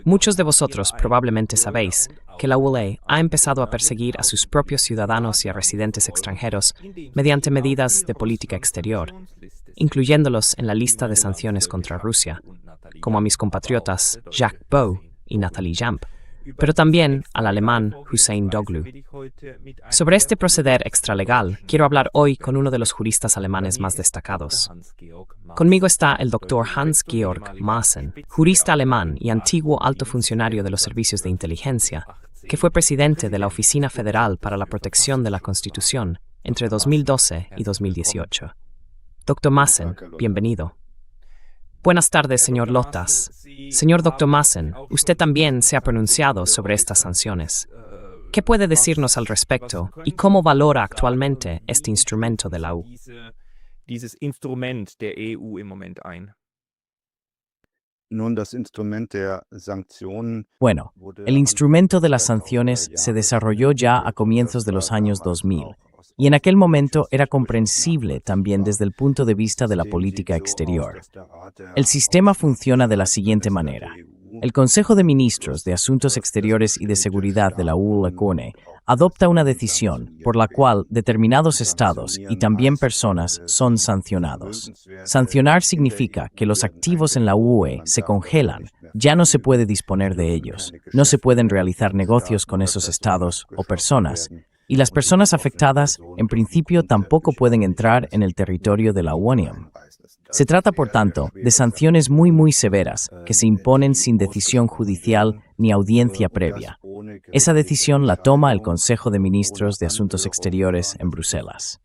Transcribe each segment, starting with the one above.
Muchos de vosotros probablemente sabéis que la UE ha empezado a perseguir a sus propios ciudadanos y a residentes extranjeros mediante medidas de política exterior, incluyéndolos en la lista de sanciones contra Rusia, como a mis compatriotas Jacques Beau y Nathalie Jamp, pero también al alemán Hussein Doglu. Sobre este proceder extralegal, quiero hablar hoy con uno de los juristas alemanes más destacados. Conmigo está el Dr. Hans-Georg Maaßen, jurista alemán y antiguo alto funcionario de los servicios de inteligencia, que fue presidente de la Oficina Federal para la Protección de la Constitución entre 2012 y 2018. Dr. Maaßen, bienvenido. Buenas tardes, señor Lotas. Señor Dr. Maaßen, usted también se ha pronunciado sobre estas sanciones. ¿Qué puede decirnos al respecto y cómo valora actualmente este instrumento de la EU? Bueno, el instrumento de las sanciones se desarrolló ya a comienzos de los años 2000, y en aquel momento era comprensible también desde el punto de vista de la política exterior. El sistema funciona de la siguiente manera. El Consejo de Ministros de Asuntos Exteriores y de Seguridad de la UE adopta una decisión por la cual determinados estados y también personas son sancionados. Sancionar significa que los activos en la UE se congelan, ya no se puede disponer de ellos, no se pueden realizar negocios con esos estados o personas, y las personas afectadas, en principio, tampoco pueden entrar en el territorio de la Unión. Se trata, por tanto, de sanciones muy severas que se imponen sin decisión judicial ni audiencia previa. Esa decisión la toma el Consejo de Ministros de Asuntos Exteriores en Bruselas.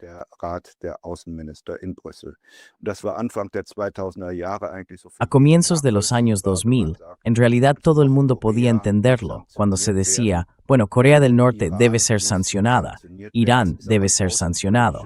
A comienzos de los años 2000, en realidad todo el mundo podía entenderlo cuando se decía, bueno, Corea del Norte debe ser sancionada, Irán debe ser sancionado.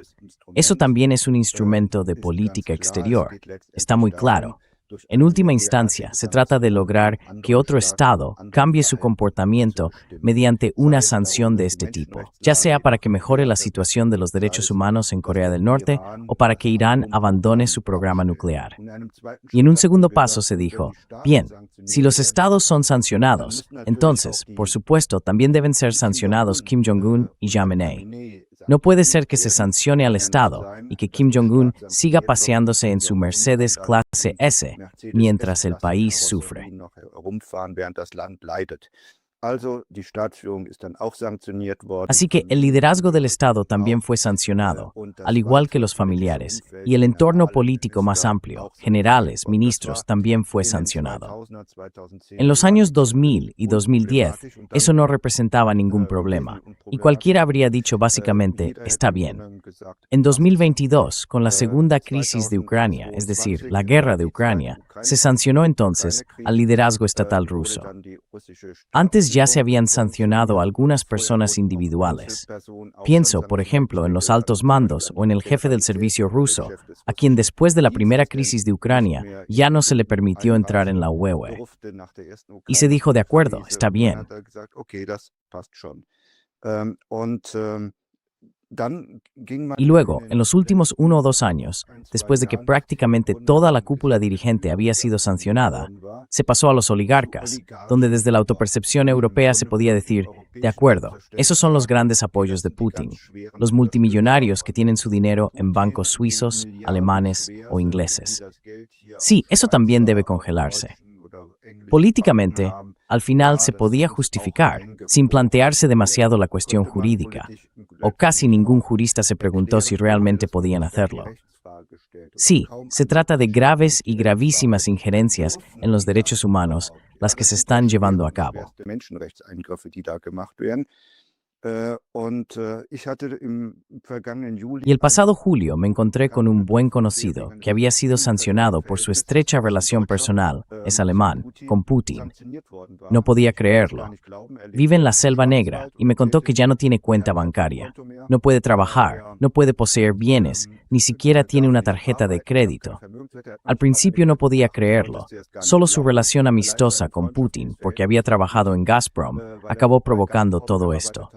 Eso también es un instrumento de política exterior, está muy claro. En última instancia, se trata de lograr que otro Estado cambie su comportamiento mediante una sanción de este tipo, ya sea para que mejore la situación de los derechos humanos en Corea del Norte o para que Irán abandone su programa nuclear. Y en un segundo paso se dijo, bien, si los Estados son sancionados, entonces, por supuesto, también deben ser sancionados Kim Jong-un y Jamenei. No puede ser que se sancione al Estado y que Kim Jong-un siga paseándose en su Mercedes clase S mientras el país sufre. Así que el liderazgo del Estado también fue sancionado, al igual que los familiares, y el entorno político más amplio, generales, ministros, también fue sancionado. En los años 2000 y 2010, eso no representaba ningún problema, y cualquiera habría dicho básicamente, está bien. En 2022, con la segunda crisis de Ucrania, es decir, la guerra de Ucrania, se sancionó entonces al liderazgo estatal ruso. Antes ya se habían sancionado a algunas personas individuales. Pienso, por ejemplo, en los altos mandos o en el jefe del servicio ruso, a quien después de la primera crisis de Ucrania ya no se le permitió entrar en la UE. Y se dijo, de acuerdo, está bien. Y luego, en los últimos 1 o 2 años, después de que prácticamente toda la cúpula dirigente había sido sancionada, se pasó a los oligarcas, donde desde la autopercepción europea se podía decir, de acuerdo, esos son los grandes apoyos de Putin, los multimillonarios que tienen su dinero en bancos suizos, alemanes o ingleses. Sí, eso también debe congelarse. Políticamente, al final se podía justificar, sin plantearse demasiado la cuestión jurídica, o casi ningún jurista se preguntó si realmente podían hacerlo. Sí, se trata de graves y gravísimas injerencias en los derechos humanos, las que se están llevando a cabo. Y el pasado julio me encontré con un buen conocido que había sido sancionado por su estrecha relación personal, es alemán, con Putin. No podía creerlo. Vive en la Selva Negra y me contó que ya no tiene cuenta bancaria. No puede trabajar, no puede poseer bienes, ni siquiera tiene una tarjeta de crédito. Al principio no podía creerlo. Solo su relación amistosa con Putin, porque había trabajado en Gazprom, acabó provocando todo esto.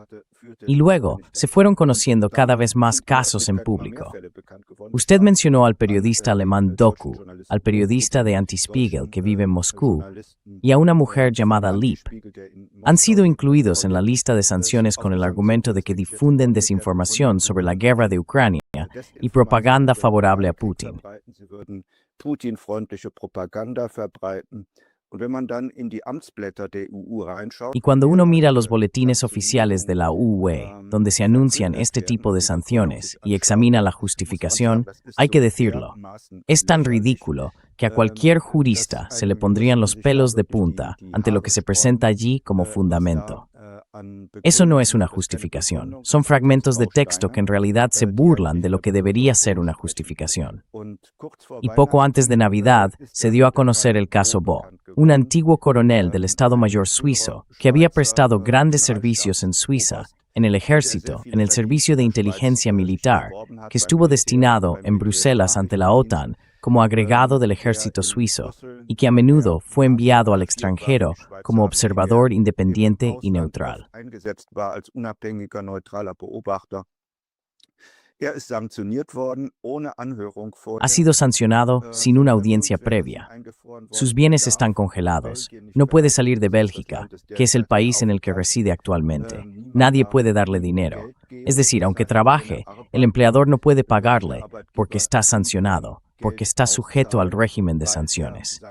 Y luego se fueron conociendo cada vez más casos en público. Usted mencionó al periodista alemán Doku, al periodista de Anti-Spiegel que vive en Moscú, y a una mujer llamada Lieb. Han sido incluidos en la lista de sanciones con el argumento de que difunden desinformación sobre la guerra de Ucrania y propaganda favorable a Putin. Y cuando uno mira los boletines oficiales de la UE, donde se anuncian este tipo de sanciones y examina la justificación, hay que decirlo, es tan ridículo que a cualquier jurista se le pondrían los pelos de punta ante lo que se presenta allí como fundamento. Eso no es una justificación, son fragmentos de texto que en realidad se burlan de lo que debería ser una justificación. Y poco antes de Navidad se dio a conocer el caso Bo, un antiguo coronel del Estado Mayor suizo que había prestado grandes servicios en Suiza, en el ejército, en el servicio de inteligencia militar, que estuvo destinado en Bruselas ante la OTAN como agregado del ejército suizo y que a menudo fue enviado al extranjero como observador independiente y neutral. Ha sido sancionado sin una audiencia previa. Sus bienes están congelados. No puede salir de Bélgica, que es el país en el que reside actualmente. Nadie puede darle dinero. Es decir, aunque trabaje, el empleador no puede pagarle porque está sancionado, porque está sujeto al régimen de sanciones.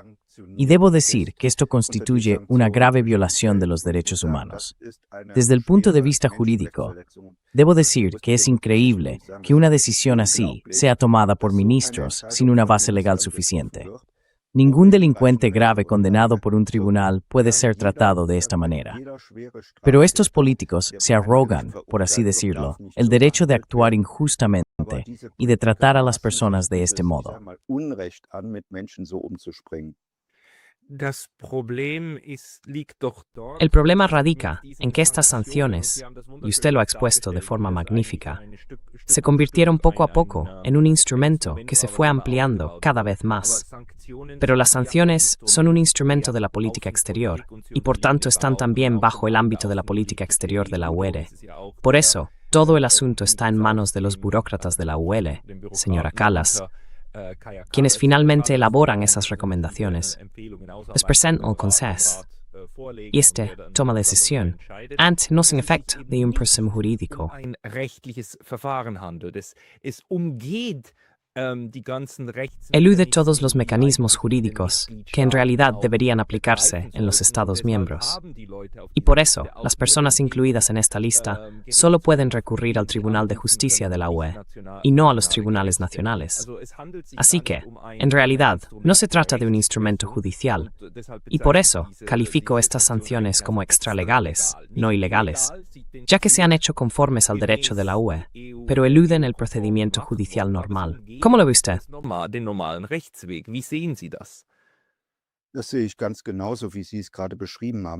Y debo decir que esto constituye una grave violación de los derechos humanos. Desde el punto de vista jurídico, debo decir que es increíble que una decisión así sea tomada por ministros sin una base legal suficiente. Ningún delincuente grave condenado por un tribunal puede ser tratado de esta manera. Pero estos políticos se arrogan, por así decirlo, el derecho de actuar injustamente y de tratar a las personas de este modo. El problema radica en que estas sanciones, y usted lo ha expuesto de forma magnífica, se convirtieron poco a poco en un instrumento que se fue ampliando cada vez más. Pero las sanciones son un instrumento de la política exterior y por tanto están también bajo el ámbito de la política exterior de la UE. Por eso, todo el asunto está en manos de los burócratas de la UE, señora Kallas, quienes finalmente elaboran esas recomendaciones, les presentan al Consejo, y este toma la decisión, ante no sin efecto de un proceso jurídico. Elude todos los mecanismos jurídicos que en realidad deberían aplicarse en los Estados miembros. Y por eso, las personas incluidas en esta lista solo pueden recurrir al Tribunal de Justicia de la UE y no a los tribunales nacionales. Así que, en realidad, no se trata de un instrumento judicial, y por eso califico estas sanciones como extralegales, no ilegales, ya que se han hecho conformes al derecho de la UE, pero eluden el procedimiento judicial normal. ¿Cómo lo ve usted?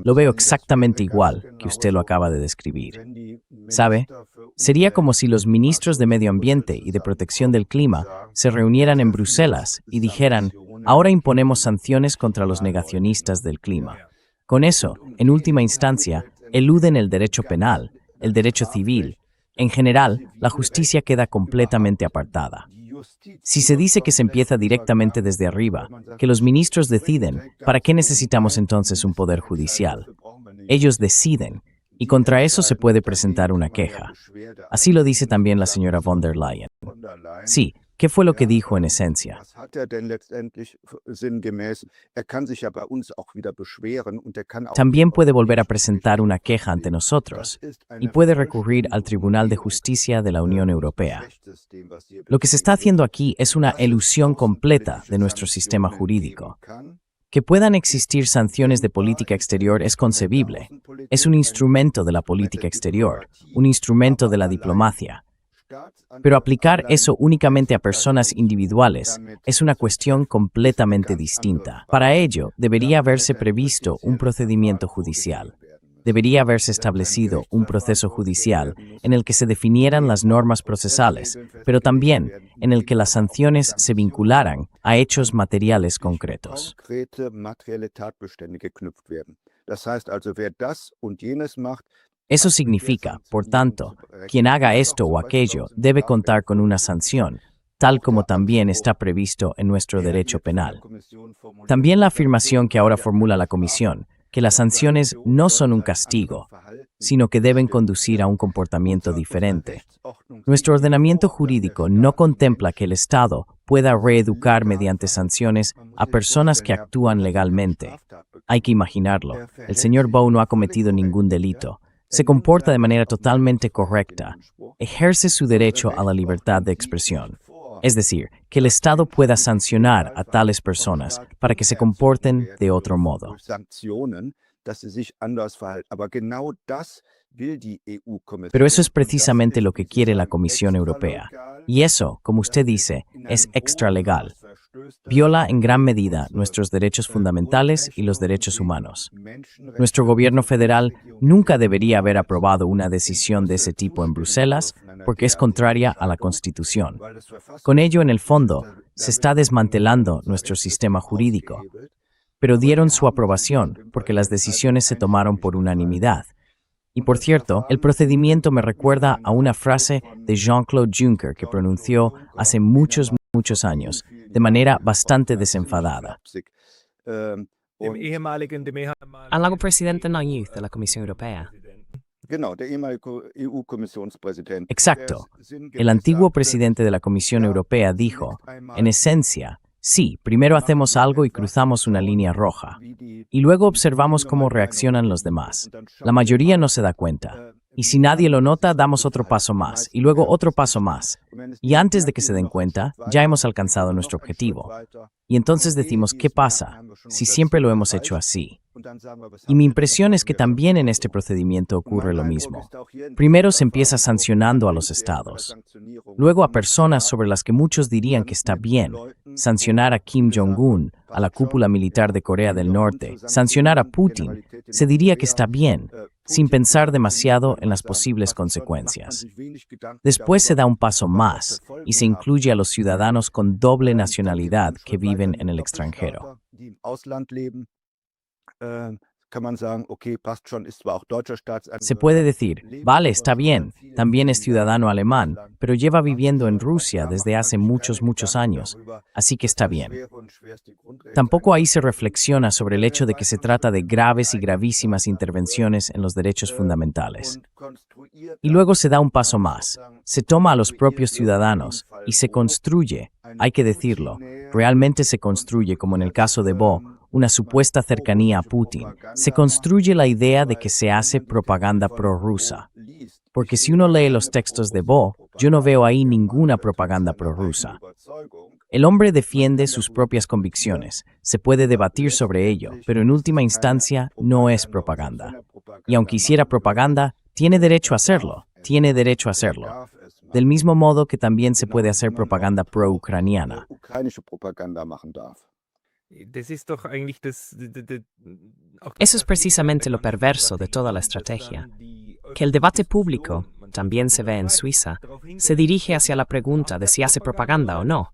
Lo veo exactamente igual que usted lo acaba de describir. ¿Sabe? Sería como si los ministros de Medio Ambiente y de Protección del Clima se reunieran en Bruselas y dijeran, ahora imponemos sanciones contra los negacionistas del clima. Con eso, en última instancia, eluden el derecho penal, el derecho civil. En general, la justicia queda completamente apartada. Si se dice que se empieza directamente desde arriba, que los ministros deciden, ¿para qué necesitamos entonces un poder judicial? Ellos deciden, y contra eso se puede presentar una queja. Así lo dice también la señora von der Leyen. Sí, ¿qué fue lo que dijo en esencia? También puede volver a presentar una queja ante nosotros y puede recurrir al Tribunal de Justicia de la Unión Europea. Lo que se está haciendo aquí es una elusión completa de nuestro sistema jurídico. Que puedan existir sanciones de política exterior es concebible. Es un instrumento de la política exterior, un instrumento de la diplomacia. Pero aplicar eso únicamente a personas individuales es una cuestión completamente distinta. Para ello, debería haberse previsto un procedimiento judicial. Debería haberse establecido un proceso judicial en el que se definieran las normas procesales, pero también en el que las sanciones se vincularan a hechos materiales concretos. Eso significa, por tanto, quien haga esto o aquello debe contar con una sanción, tal como también está previsto en nuestro derecho penal. También la afirmación que ahora formula la Comisión, que las sanciones no son un castigo, sino que deben conducir a un comportamiento diferente. Nuestro ordenamiento jurídico no contempla que el Estado pueda reeducar mediante sanciones a personas que actúan legalmente. Hay que imaginarlo. El señor Bow no ha cometido ningún delito. Se comporta de manera totalmente correcta. Ejerce su derecho a la libertad de expresión. Es decir, que el Estado pueda sancionar a tales personas para que se comporten de otro modo. Pero eso es precisamente lo que quiere la Comisión Europea. Y eso, como usted dice, es extralegal. Viola en gran medida nuestros derechos fundamentales y los derechos humanos. Nuestro gobierno federal nunca debería haber aprobado una decisión de ese tipo en Bruselas porque es contraria a la Constitución. Con ello, en el fondo, se está desmantelando nuestro sistema jurídico. Pero dieron su aprobación porque las decisiones se tomaron por unanimidad. Y por cierto, el procedimiento me recuerda a una frase de Jean-Claude Juncker que pronunció hace muchos años, de manera bastante desenfadada. Al nuevo presidente Nayib de la Comisión Europea. Exacto. El antiguo presidente de la Comisión Europea dijo, en esencia, sí, primero hacemos algo y cruzamos una línea roja. Y luego observamos cómo reaccionan los demás. La mayoría no se da cuenta. Y si nadie lo nota, damos otro paso más, y luego otro paso más. Y antes de que se den cuenta, ya hemos alcanzado nuestro objetivo. Y entonces decimos, ¿qué pasa si siempre lo hemos hecho así? Y mi impresión es que también en este procedimiento ocurre lo mismo. Primero se empieza sancionando a los estados. Luego a personas sobre las que muchos dirían que está bien. Sancionar a Kim Jong-un, a la cúpula militar de Corea del Norte. Sancionar a Putin, se diría que está bien, sin pensar demasiado en las posibles consecuencias. Después se da un paso más y se incluye a los ciudadanos con doble nacionalidad que viven en el extranjero. Se puede decir, vale, está bien, también es ciudadano alemán, pero lleva viviendo en Rusia desde hace muchos años, así que está bien. Tampoco ahí se reflexiona sobre el hecho de que se trata de graves y gravísimas intervenciones en los derechos fundamentales. Y luego se da un paso más, se toma a los propios ciudadanos y se construye, hay que decirlo, realmente se construye, como en el caso de Bo, una supuesta cercanía a Putin. Se construye la idea de que se hace propaganda prorrusa. Porque si uno lee los textos de Bo, yo no veo ahí ninguna propaganda prorrusa. El hombre defiende sus propias convicciones, se puede debatir sobre ello, pero en última instancia no es propaganda. Y aunque hiciera propaganda, tiene derecho a hacerlo, Del mismo modo que también se puede hacer propaganda pro-ucraniana. Eso es precisamente lo perverso de toda la estrategia, que el debate público, también se ve en Suiza, se dirige hacia la pregunta de si hace propaganda o no.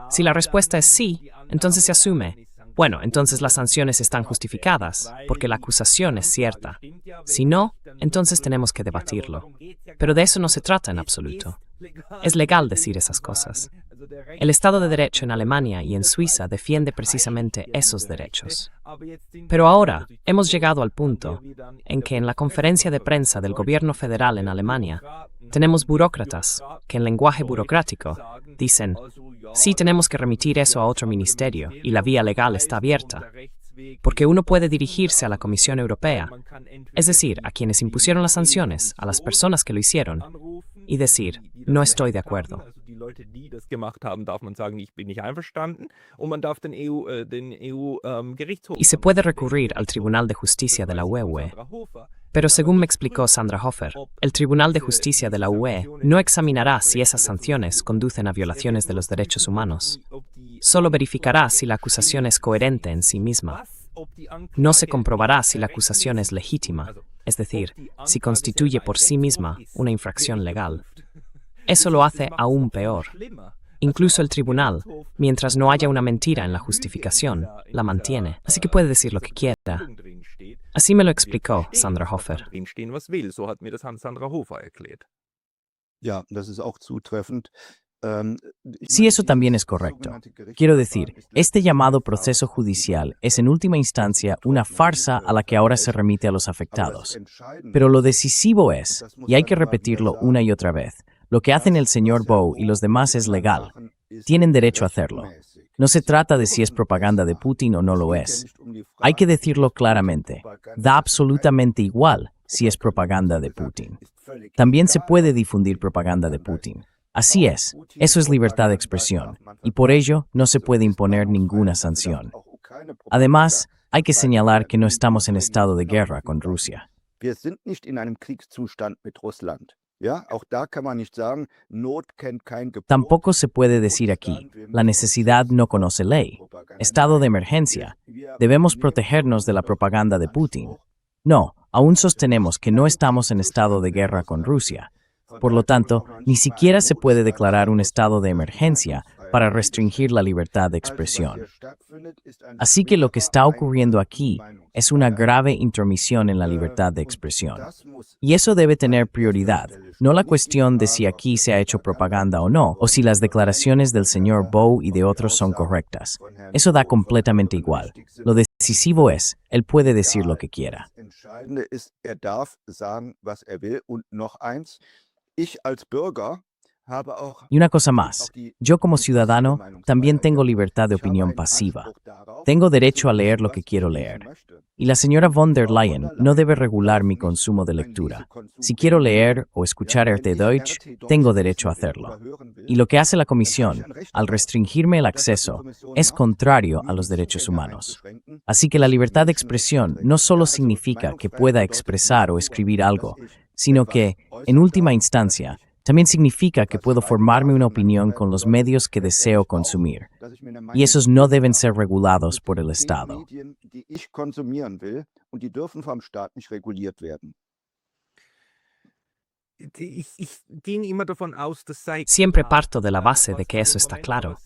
Si la respuesta es sí, entonces se asume, bueno, entonces las sanciones están justificadas, porque la acusación es cierta. Si no, entonces tenemos que debatirlo. Pero de eso no se trata en absoluto. Es legal decir esas cosas. El Estado de Derecho en Alemania y en Suiza defiende precisamente esos derechos. Pero ahora hemos llegado al punto en que en la conferencia de prensa del gobierno federal en Alemania tenemos burócratas que en lenguaje burocrático dicen, sí, tenemos que remitir eso a otro ministerio y la vía legal está abierta. Porque uno puede dirigirse a la Comisión Europea, es decir, a quienes impusieron las sanciones, a las personas que lo hicieron, y decir, no estoy de acuerdo. Y se puede recurrir al Tribunal de Justicia de la UE. Pero según me explicó Sandra Hofer, el Tribunal de Justicia de la UE no examinará si esas sanciones conducen a violaciones de los derechos humanos. Solo verificará si la acusación es coherente en sí misma. No se comprobará si la acusación es legítima, es decir, si constituye por sí misma una infracción legal. Eso lo hace aún peor. Incluso el tribunal, mientras no haya una mentira en la justificación, la mantiene, así que puede decir lo que quiera. Así me lo explicó Sandra Hofer. Sí, eso también es correcto. Quiero decir, este llamado proceso judicial es en última instancia una farsa a la que ahora se remite a los afectados. Pero lo decisivo es, y hay que repetirlo una y otra vez, lo que hacen el señor Bow y los demás es legal. Tienen derecho a hacerlo. No se trata de si es propaganda de Putin o no lo es. Hay que decirlo claramente. Da absolutamente igual si es propaganda de Putin. También se puede difundir propaganda de Putin. Así es, eso es libertad de expresión, y por ello no se puede imponer ninguna sanción. Además, hay que señalar que no estamos en estado de guerra con Rusia. Tampoco se puede decir aquí, la necesidad no conoce ley. Estado de emergencia. Debemos protegernos de la propaganda de Putin. No, aún sostenemos que no estamos en estado de guerra con Rusia. Por lo tanto, ni siquiera se puede declarar un estado de emergencia para restringir la libertad de expresión. Así que lo que está ocurriendo aquí es una grave intromisión en la libertad de expresión. Y eso debe tener prioridad, no la cuestión de si aquí se ha hecho propaganda o no, o si las declaraciones del señor Bow y de otros son correctas. Eso da completamente igual. Lo decisivo es, él puede decir lo que quiera. Y una cosa más, yo como ciudadano también tengo libertad de opinión pasiva. Tengo derecho a leer lo que quiero leer. Y la señora von der Leyen no debe regular mi consumo de lectura. Si quiero leer o escuchar RT Deutsch, tengo derecho a hacerlo. Y lo que hace la Comisión, al restringirme el acceso, es contrario a los derechos humanos. Así que la libertad de expresión no solo significa que pueda expresar o escribir algo, sino que, en última instancia, también significa que puedo formarme una opinión con los medios que deseo consumir. Y esos no deben ser regulados por el Estado. Siempre parto de la base de que eso está claro.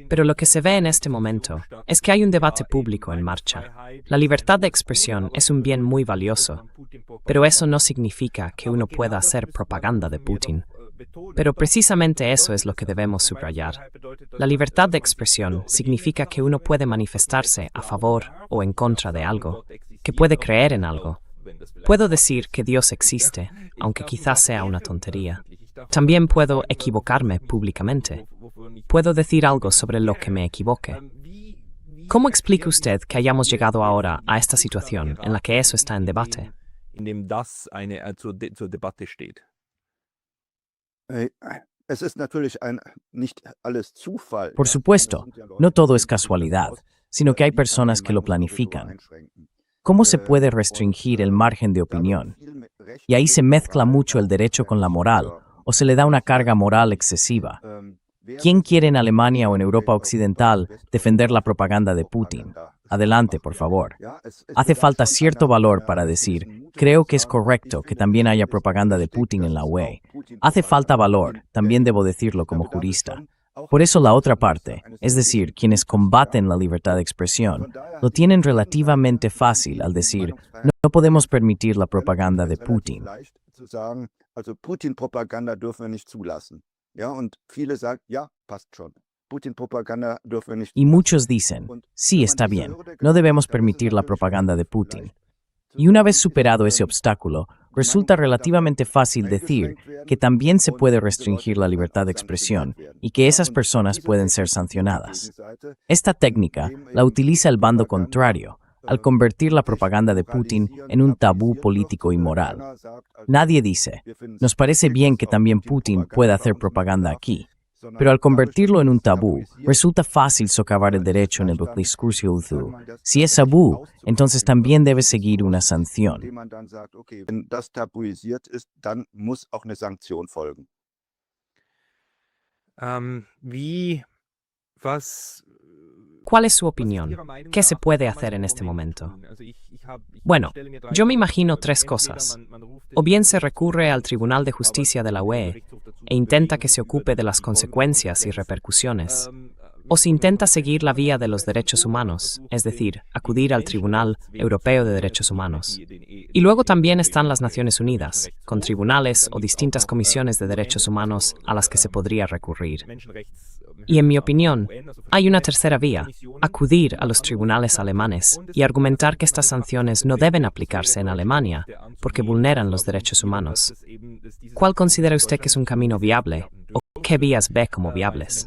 Pero lo que se ve en este momento es que hay un debate público en marcha. La libertad de expresión es un bien muy valioso, pero eso no significa que uno pueda hacer propaganda de Putin. Pero precisamente eso es lo que debemos subrayar. La libertad de expresión significa que uno puede manifestarse a favor o en contra de algo, que puede creer en algo. Puedo decir que Dios existe, aunque quizás sea una tontería. También puedo equivocarme públicamente. Puedo decir algo sobre lo que me equivoque. ¿Cómo explica usted que hayamos llegado ahora a esta situación en la que eso está en debate? Por supuesto, no todo es casualidad, sino que hay personas que lo planifican. ¿Cómo se puede restringir el margen de opinión? Y ahí se mezcla mucho el derecho con la moral, o se le da una carga moral excesiva. ¿Quién quiere en Alemania o en Europa Occidental defender la propaganda de Putin? Adelante, por favor. Hace falta cierto valor para decir, creo que es correcto que también haya propaganda de Putin en la UE. Hace falta valor, también debo decirlo como jurista. Por eso la otra parte, es decir, quienes combaten la libertad de expresión, lo tienen relativamente fácil al decir, no podemos permitir la propaganda de Putin. Y muchos dicen, sí, está bien, no debemos permitir la propaganda de Putin. Y una vez superado ese obstáculo, resulta relativamente fácil decir que también se puede restringir la libertad de expresión y que esas personas pueden ser sancionadas. Esta técnica la utiliza el bando contrario, al convertir la propaganda de Putin en un tabú político y moral. Nadie dice, nos parece bien que también Putin pueda hacer propaganda aquí. Pero al convertirlo en un tabú, resulta fácil socavar el derecho en el discurso. Si es tabú, entonces también debe seguir una sanción. ¿Cuál es su opinión? ¿Qué se puede hacer en este momento? Bueno, yo me imagino tres cosas. O bien se recurre al Tribunal de Justicia de la UE e intenta que se ocupe de las consecuencias y repercusiones. o si intenta seguir la vía de los derechos humanos, es decir, acudir al Tribunal Europeo de Derechos Humanos. Y luego también están las Naciones Unidas, con tribunales o distintas comisiones de derechos humanos a las que se podría recurrir. Y en mi opinión, hay una tercera vía, acudir a los tribunales alemanes y argumentar que estas sanciones no deben aplicarse en Alemania porque vulneran los derechos humanos. ¿Cuál considera usted que es un camino viable o qué vías ve como viables?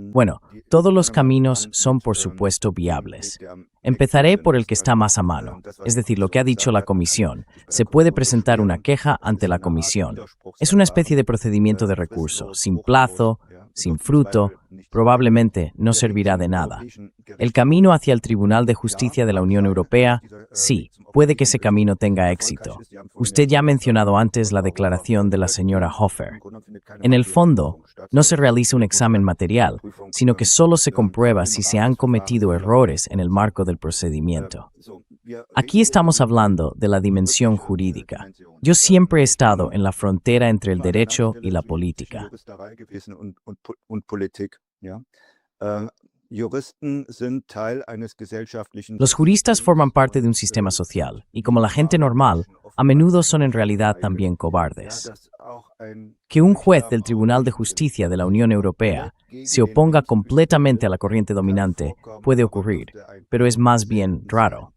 Bueno, todos los caminos son por supuesto viables. Empezaré por el que está más a mano, es decir, lo que ha dicho la Comisión. Se puede presentar una queja ante la Comisión. Es una especie de procedimiento de recurso, sin plazo, sin fruto, probablemente no servirá de nada. El camino hacia el Tribunal de Justicia de la Unión Europea, sí, puede que ese camino tenga éxito. Usted ya ha mencionado antes la declaración de la señora Hofer. En el fondo, no se realiza un examen material, sino que solo se comprueba si se han cometido errores en el marco del procedimiento. Aquí estamos hablando de la dimensión jurídica. Yo siempre he estado en la frontera entre el derecho y la política. Los juristas forman parte de un sistema social, y como la gente normal, a menudo son en realidad también cobardes. Que un juez del Tribunal de Justicia de la Unión Europea se oponga completamente a la corriente dominante puede ocurrir, pero es más bien raro.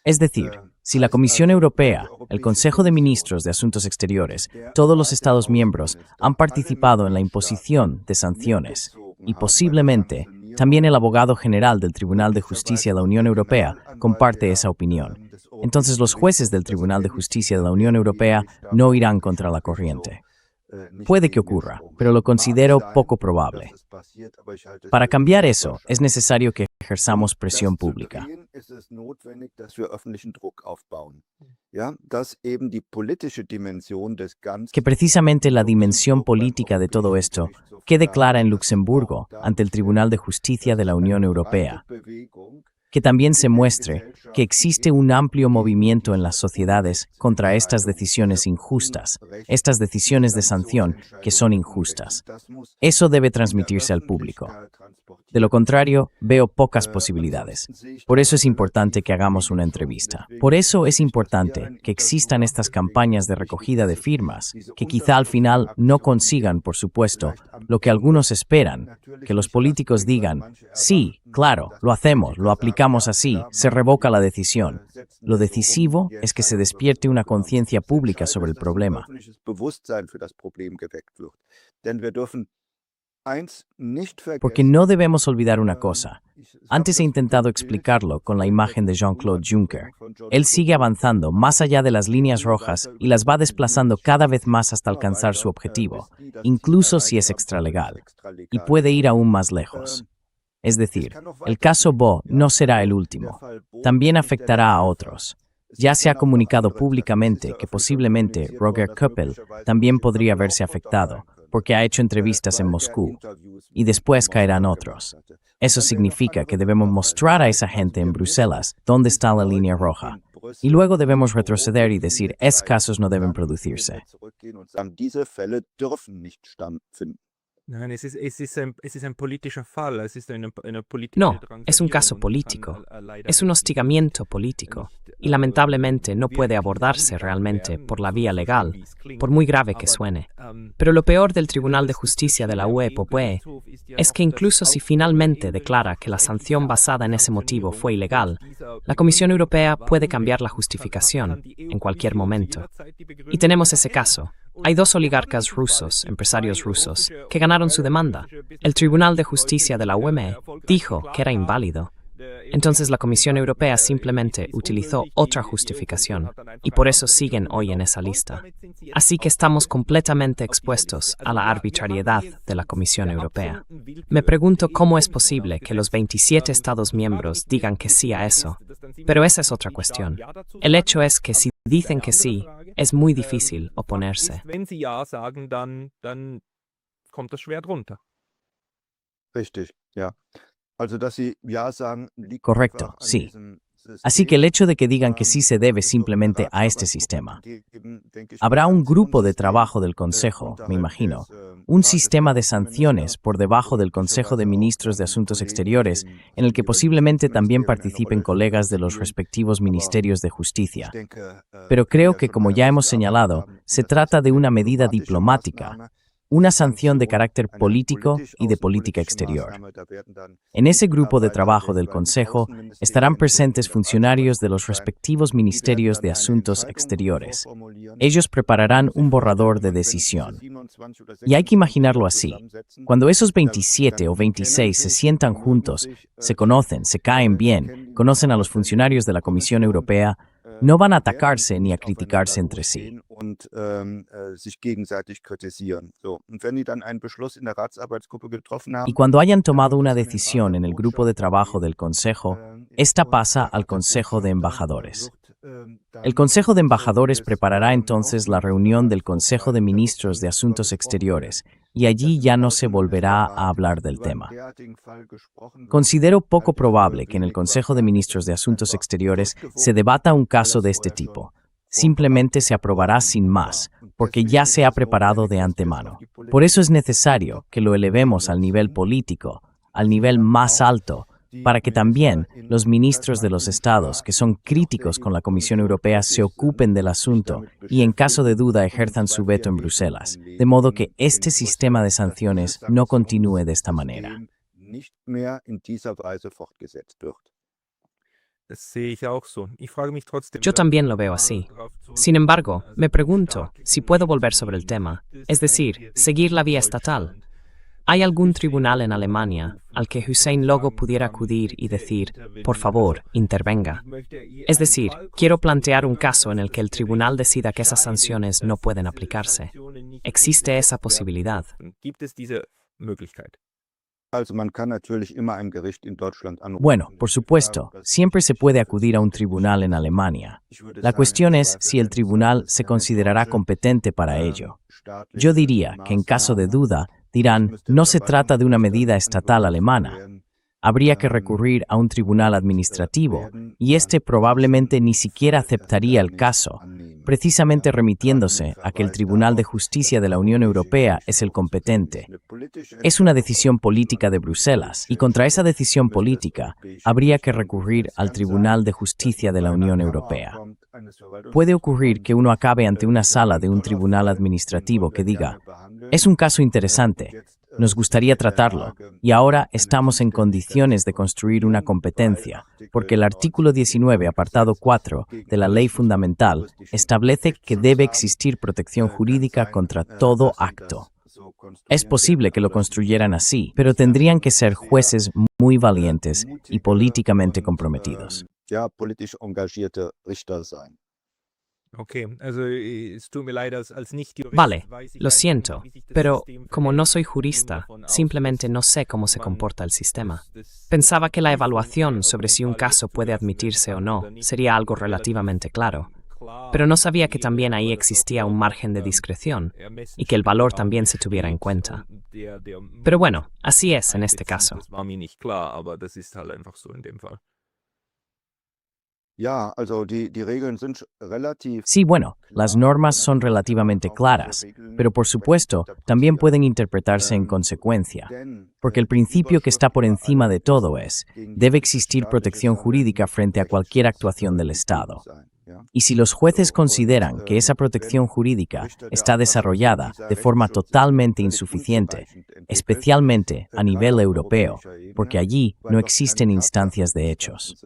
Es decir, si la Comisión Europea, el Consejo de Ministros de Asuntos Exteriores, todos los Estados miembros han participado en la imposición de sanciones, y posiblemente también el abogado general del Tribunal de Justicia de la Unión Europea comparte esa opinión, entonces los jueces del Tribunal de Justicia de la Unión Europea no irán contra la corriente. Puede que ocurra, pero lo considero poco probable. Para cambiar eso, es necesario que ejerzamos presión pública. Que precisamente la dimensión política de todo esto quede clara en Luxemburgo ante el Tribunal de Justicia de la Unión Europea. Que también se muestre que existe un amplio movimiento en las sociedades contra estas decisiones injustas, estas decisiones de sanción que son injustas. Eso debe transmitirse al público. De lo contrario, veo pocas posibilidades. Por eso es importante que hagamos una entrevista. Por eso es importante que existan estas campañas de recogida de firmas, que quizá al final no consigan, por supuesto, lo que algunos esperan, que los políticos digan, sí, claro, lo hacemos, lo aplicamos así, se revoca la decisión. Lo decisivo es que se despierte una conciencia pública sobre el problema. Porque no debemos olvidar una cosa. Antes he intentado explicarlo con la imagen de Jean-Claude Juncker. Él sigue avanzando más allá de las líneas rojas y las va desplazando cada vez más hasta alcanzar su objetivo, incluso si es extralegal, y puede ir aún más lejos. Es decir, el caso Bo no será el último. También afectará a otros. Ya se ha comunicado públicamente que posiblemente Roger Köppel también podría verse afectado, porque ha hecho entrevistas en Moscú, y después caerán otros. Eso significa que debemos mostrar a esa gente en Bruselas dónde está la línea roja, y luego debemos retroceder y decir, esos casos no deben producirse. No, es un caso político. Es un hostigamiento político. Y lamentablemente no puede abordarse realmente por la vía legal, por muy grave que suene. Pero lo peor del Tribunal de Justicia de la UE POPUE es que incluso si finalmente declara que la sanción basada en ese motivo fue ilegal, la Comisión Europea puede cambiar la justificación en cualquier momento. Y tenemos ese caso. Hay dos oligarcas rusos, empresarios rusos, que ganaron su demanda. El Tribunal de Justicia de la UEME dijo que era inválido. Entonces la Comisión Europea simplemente utilizó otra justificación y por eso siguen hoy en esa lista. Así que estamos completamente expuestos a la arbitrariedad de la Comisión Europea. Me pregunto cómo es posible que los 27 Estados miembros digan que sí a eso, pero esa es otra cuestión. El hecho es que si dicen que sí, es muy difícil oponerse. Correcto, sí. Así que el hecho de que digan que sí se debe simplemente a este sistema. Habrá un grupo de trabajo del Consejo, me imagino, un sistema de sanciones por debajo del Consejo de Ministros de Asuntos Exteriores, en el que posiblemente también participen colegas de los respectivos ministerios de justicia. Pero creo que, como ya hemos señalado, se trata de una medida diplomática, una sanción de carácter político y de política exterior. En ese grupo de trabajo del Consejo estarán presentes funcionarios de los respectivos ministerios de Asuntos Exteriores. Ellos prepararán un borrador de decisión. Y hay que imaginarlo así. Cuando esos 27 o 26 se sientan juntos, se conocen, se caen bien, conocen a los funcionarios de la Comisión Europea, no van a atacarse ni a criticarse entre sí. Y cuando hayan tomado una decisión en el grupo de trabajo del Consejo, esta pasa al Consejo de Embajadores. El Consejo de Embajadores preparará entonces la reunión del Consejo de Ministros de Asuntos Exteriores, y allí ya no se volverá a hablar del tema. Considero poco probable que en el Consejo de Ministros de Asuntos Exteriores se debata un caso de este tipo. Simplemente se aprobará sin más, porque ya se ha preparado de antemano. Por eso es necesario que lo elevemos al nivel político, al nivel más alto, para que también los ministros de los estados que son críticos con la Comisión Europea se ocupen del asunto y en caso de duda ejerzan su veto en Bruselas, de modo que este sistema de sanciones no continúe de esta manera. Yo también lo veo así. Sin embargo, me pregunto si puedo volver sobre el tema, es decir, seguir la vía estatal. ¿Hay algún tribunal en Alemania al que Hussein Logo pudiera acudir y decir, por favor, intervenga? Es decir, quiero plantear un caso en el que el tribunal decida que esas sanciones no pueden aplicarse. ¿Existe esa posibilidad? Bueno, por supuesto, siempre se puede acudir a un tribunal en Alemania. La cuestión es si el tribunal se considerará competente para ello. Yo diría que en caso de duda, dirán, no se trata de una medida estatal alemana. Habría que recurrir a un tribunal administrativo, y este probablemente ni siquiera aceptaría el caso, precisamente remitiéndose a que el Tribunal de Justicia de la Unión Europea es el competente. Es una decisión política de Bruselas, y contra esa decisión política habría que recurrir al Tribunal de Justicia de la Unión Europea. Puede ocurrir que uno acabe ante una sala de un tribunal administrativo que diga, es un caso interesante, nos gustaría tratarlo, y ahora estamos en condiciones de construir una competencia, porque el artículo 19, apartado 4 de la Ley Fundamental establece que debe existir protección jurídica contra todo acto. Es posible que lo construyeran así, pero tendrían que ser jueces muy valientes y políticamente comprometidos. Vale, lo siento, pero como no soy jurista, simplemente no sé cómo se comporta el sistema. Pensaba que la evaluación sobre si un caso puede admitirse o no sería algo relativamente claro, pero no sabía que también ahí existía un margen de discreción y que el valor también se tuviera en cuenta. Pero bueno, así es en este caso. Sí, bueno, las normas son relativamente claras, pero por supuesto también pueden interpretarse en consecuencia, porque el principio que está por encima de todo es, debe existir protección jurídica frente a cualquier actuación del Estado. Y si los jueces consideran que esa protección jurídica está desarrollada de forma totalmente insuficiente, especialmente a nivel europeo, porque allí no existen instancias de hechos.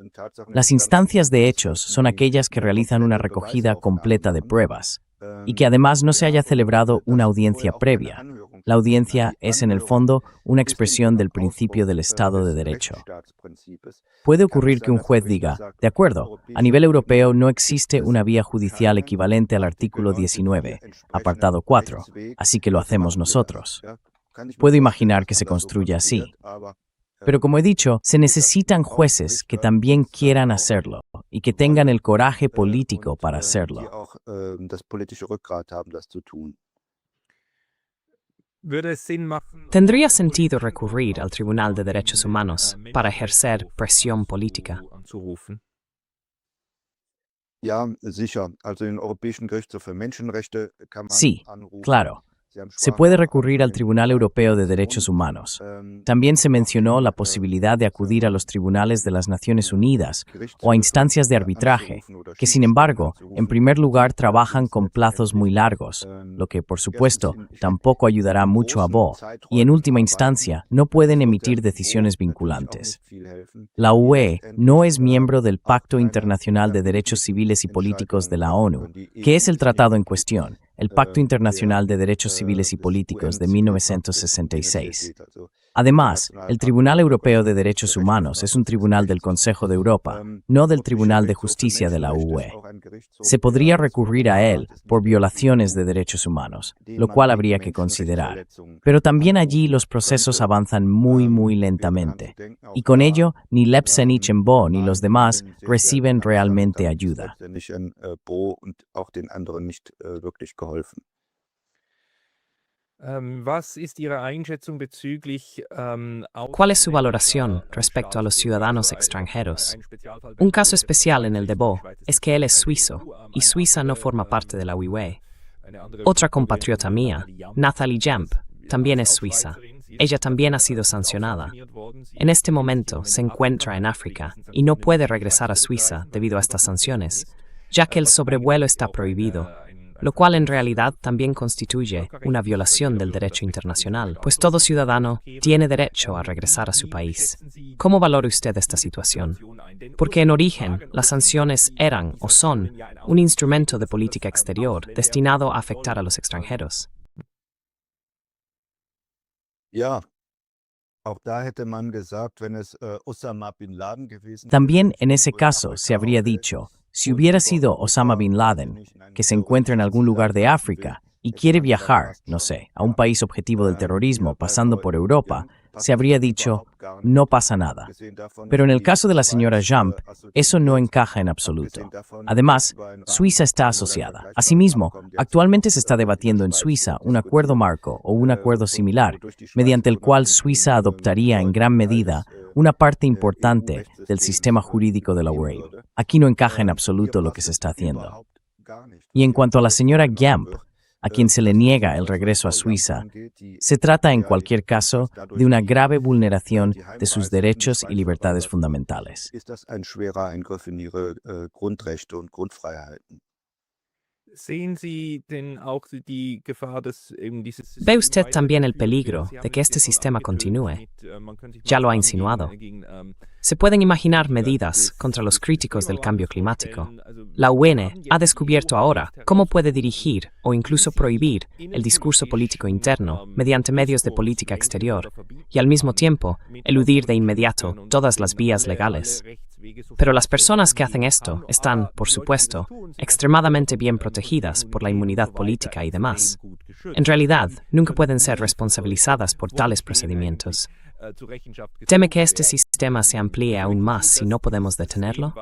Las instancias de hechos son aquellas que realizan una recogida completa de pruebas, y que además no se haya celebrado una audiencia previa. La audiencia es, en el fondo, una expresión del principio del Estado de Derecho. Puede ocurrir que un juez diga, de acuerdo, a nivel europeo no existe una vía judicial equivalente al artículo 19, apartado 4, así que lo hacemos nosotros. Puedo imaginar que se construya así. Pero como he dicho, se necesitan jueces que también quieran hacerlo y que tengan el coraje político para hacerlo. ¿Tendría sentido recurrir al Tribunal de Derechos Humanos para ejercer presión política? Sí, claro. Se puede recurrir al Tribunal Europeo de Derechos Humanos. También se mencionó la posibilidad de acudir a los tribunales de las Naciones Unidas o a instancias de arbitraje, que sin embargo, en primer lugar trabajan con plazos muy largos, lo que por supuesto tampoco ayudará mucho a Bo, y en última instancia no pueden emitir decisiones vinculantes. La UE no es miembro del Pacto Internacional de Derechos Civiles y Políticos de la ONU, que es el tratado en cuestión, el Pacto Internacional de Derechos Civiles y Políticos de 1966. Además, el Tribunal Europeo de Derechos Humanos es un tribunal del Consejo de Europa, no del Tribunal de Justicia de la UE. Se podría recurrir a él por violaciones de derechos humanos, lo cual habría que considerar. Pero también allí los procesos avanzan muy lentamente. Y con ello, ni Lepsenich en Bo ni los demás reciben realmente ayuda. ¿Cuál es su valoración respecto a los ciudadanos extranjeros? Un caso especial en el de Bo es que él es suizo y Suiza no forma parte de la UE. Otra compatriota mía, Nathalie Jamp, también es suiza. Ella también ha sido sancionada. En este momento se encuentra en África y no puede regresar a Suiza debido a estas sanciones, ya que el sobrevuelo está prohibido, lo cual en realidad también constituye una violación del derecho internacional, pues todo ciudadano tiene derecho a regresar a su país. ¿Cómo valora usted esta situación? Porque en origen, las sanciones eran o son un instrumento de política exterior destinado a afectar a los extranjeros. También en ese caso se habría dicho, si hubiera sido Osama Bin Laden, que se encuentra en algún lugar de África y quiere viajar, no sé, a un país objetivo del terrorismo pasando por Europa, se habría dicho, no pasa nada. Pero en el caso de la señora Jamp, eso no encaja en absoluto. Además, Suiza está asociada. Asimismo, actualmente se está debatiendo en Suiza un acuerdo marco o un acuerdo similar, mediante el cual Suiza adoptaría en gran medida una parte importante del sistema jurídico de la UE. Aquí no encaja en absoluto lo que se está haciendo. Y en cuanto a la señora Jamp, a quien se le niega el regreso a Suiza, se trata en cualquier caso de una grave vulneración de sus derechos y libertades fundamentales. ¿Ve usted también el peligro de que este sistema continúe? Ya lo ha insinuado. Se pueden imaginar medidas contra los críticos del cambio climático. La UN ha descubierto ahora cómo puede dirigir o incluso prohibir el discurso político interno mediante medios de política exterior y al mismo tiempo eludir de inmediato todas las vías legales. Pero las personas que hacen esto están, por supuesto, extremadamente bien protegidas por la inmunidad política y demás. En realidad, nunca pueden ser responsabilizadas por tales procedimientos. ¿Teme que este sistema se amplíe aún más si no podemos detenerlo?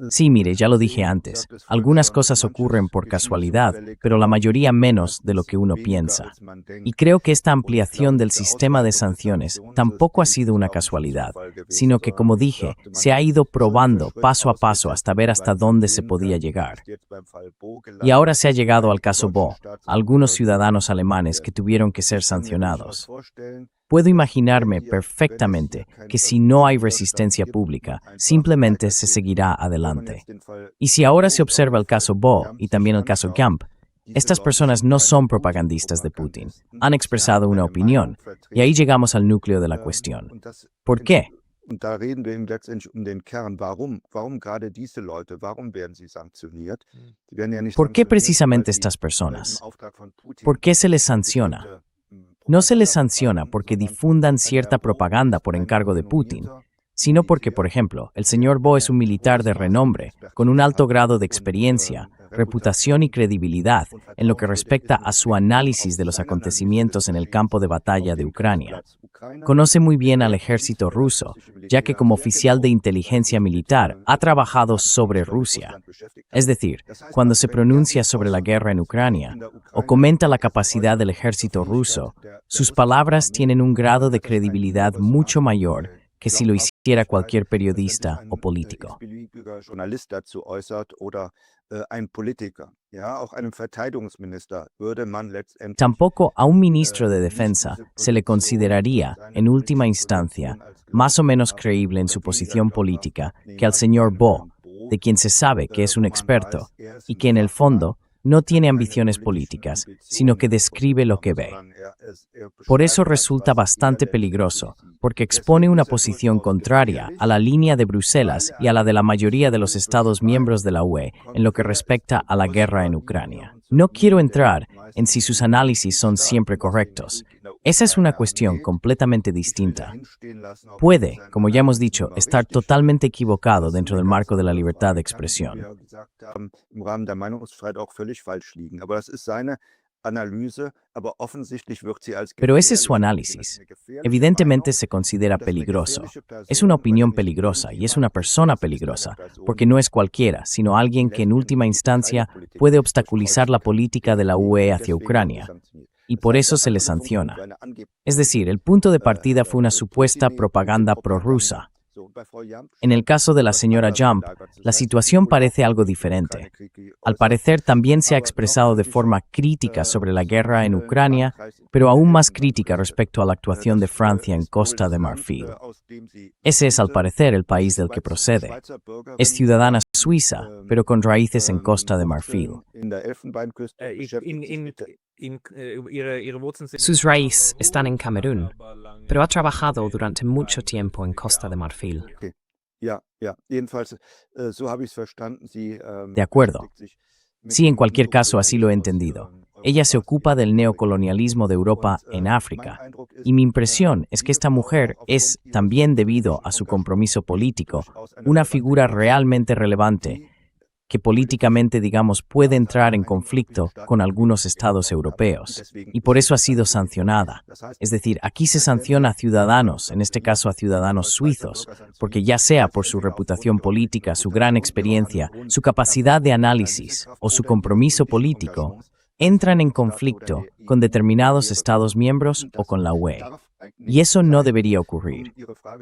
Sí, mire, ya lo dije antes, algunas cosas ocurren por casualidad, pero la mayoría menos de lo que uno piensa. Y creo que esta ampliación del sistema de sanciones tampoco ha sido una casualidad, sino que, como dije, se ha ido probando paso a paso hasta ver hasta dónde se podía llegar. Y ahora se ha llegado al caso Bo, algunos ciudadanos alemanes que tuvieron que ser sancionados. Puedo imaginarme perfectamente que si no hay resistencia pública, simplemente se seguirá adelante. Y si ahora se observa el caso Bo y también el caso Jamp, estas personas no son propagandistas de Putin, han expresado una opinión, y ahí llegamos al núcleo de la cuestión. ¿Por qué? ¿Por qué precisamente estas personas? ¿Por qué se les sanciona? No se les sanciona porque difundan cierta propaganda por encargo de Putin, sino porque, por ejemplo, el señor Bo es un militar de renombre, con un alto grado de experiencia, reputación y credibilidad en lo que respecta a su análisis de los acontecimientos en el campo de batalla de Ucrania. Conoce muy bien al ejército ruso, ya que como oficial de inteligencia militar ha trabajado sobre Rusia. Es decir, cuando se pronuncia sobre la guerra en Ucrania o comenta la capacidad del ejército ruso, sus palabras tienen un grado de credibilidad mucho mayor que si lo hiciera cualquier periodista o político. Tampoco a un ministro de Defensa se le consideraría, en última instancia, más o menos creíble en su posición política que al señor Bo, de quien se sabe que es un experto y que en el fondo no tiene ambiciones políticas, sino que describe lo que ve. Por eso resulta bastante peligroso, porque expone una posición contraria a la línea de Bruselas y a la de la mayoría de los Estados miembros de la UE en lo que respecta a la guerra en Ucrania. No quiero entrar en si sus análisis son siempre correctos. Esa es una cuestión completamente distinta. Puede, como ya hemos dicho, estar totalmente equivocado dentro del marco de la libertad de expresión. Pero ese es su análisis. Evidentemente se considera peligroso. Es una opinión peligrosa y es una persona peligrosa, porque no es cualquiera, sino alguien que en última instancia puede obstaculizar la política de la UE hacia Ucrania. Y por eso se le sanciona. Es decir, el punto de partida fue una supuesta propaganda prorrusa. En el caso de la señora Jump, la situación parece algo diferente. Al parecer también se ha expresado de forma crítica sobre la guerra en Ucrania, pero aún más crítica respecto a la actuación de Francia en Costa de Marfil. Ese es al parecer el país del que procede. Es ciudadana suiza, pero con raíces en Costa de Marfil. Sus raíces están en Camerún, pero ha trabajado durante mucho tiempo en Costa de Marfil. De acuerdo. Sí, en cualquier caso así lo he entendido. Ella se ocupa del neocolonialismo de Europa en África. Y mi impresión es que esta mujer es, también debido a su compromiso político, una figura realmente relevante que políticamente, digamos, puede entrar en conflicto con algunos estados europeos. Y por eso ha sido sancionada. Es decir, aquí se sanciona a ciudadanos, en este caso a ciudadanos suizos, porque ya sea por su reputación política, su gran experiencia, su capacidad de análisis o su compromiso político, entran en conflicto con determinados estados miembros o con la UE. Y eso no debería ocurrir.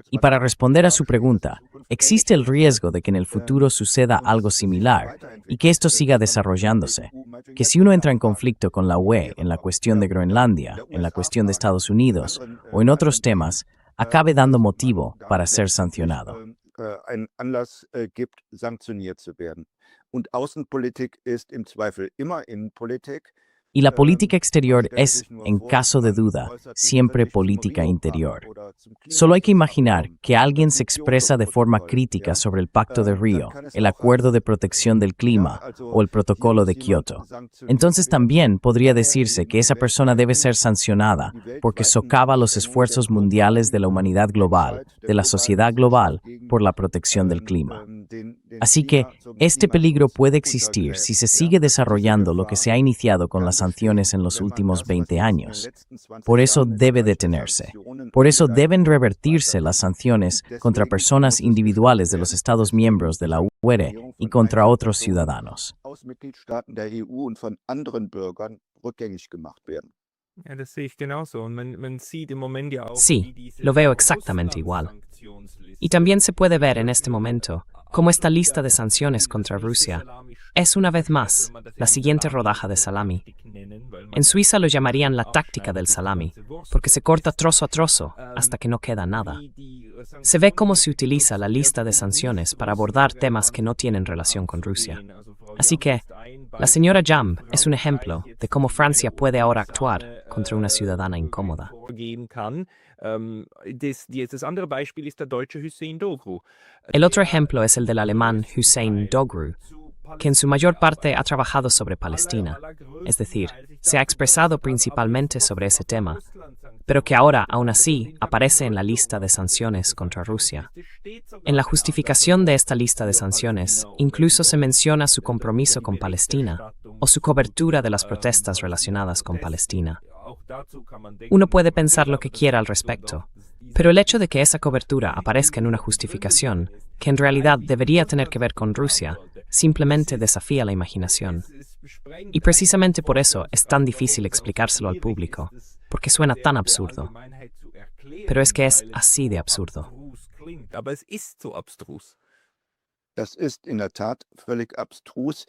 Y para responder a su pregunta, existe el riesgo de que en el futuro suceda algo similar y que esto siga desarrollándose. Que si uno entra en conflicto con la UE en la cuestión de Groenlandia, en la cuestión de Estados Unidos o en otros temas, acabe dando motivo para ser sancionado. Y la política exterior es, en caso de duda, siempre política interior. Solo hay que imaginar que alguien se expresa de forma crítica sobre el Pacto de Río, el Acuerdo de Protección del Clima o el Protocolo de Kioto. Entonces también podría decirse que esa persona debe ser sancionada porque socava los esfuerzos mundiales de la humanidad global, de la sociedad global, por la protección del clima. Así que este peligro puede existir si se sigue desarrollando lo que se ha iniciado con las sanciones en los últimos 20 años. Por eso debe detenerse. Por eso deben revertirse las sanciones contra personas individuales de los Estados miembros de la UE y contra otros ciudadanos. Sí, lo veo exactamente igual. Y también se puede ver en este momento cómo esta lista de sanciones contra Rusia es una vez más la siguiente rodaja de salami. En Suiza lo llamarían la táctica del salami, porque se corta trozo a trozo hasta que no queda nada. Se ve cómo se utiliza la lista de sanciones para abordar temas que no tienen relación con Rusia. Así que, la señora Jump es un ejemplo de cómo Francia puede ahora actuar contra una ciudadana incómoda. El otro ejemplo es el del alemán Hüseyin Doğru, que en su mayor parte ha trabajado sobre Palestina, es decir, se ha expresado principalmente sobre ese tema, pero que ahora, aún así, aparece en la lista de sanciones contra Rusia. En la justificación de esta lista de sanciones, incluso se menciona su compromiso con Palestina o su cobertura de las protestas relacionadas con Palestina. Uno puede pensar lo que quiera al respecto, pero el hecho de que esa cobertura aparezca en una justificación, que en realidad debería tener que ver con Rusia, simplemente desafía la imaginación. Y precisamente por eso es tan difícil explicárselo al público, porque suena tan absurdo. Pero es que es así de absurdo. Das ist in der Tat völlig abstrus.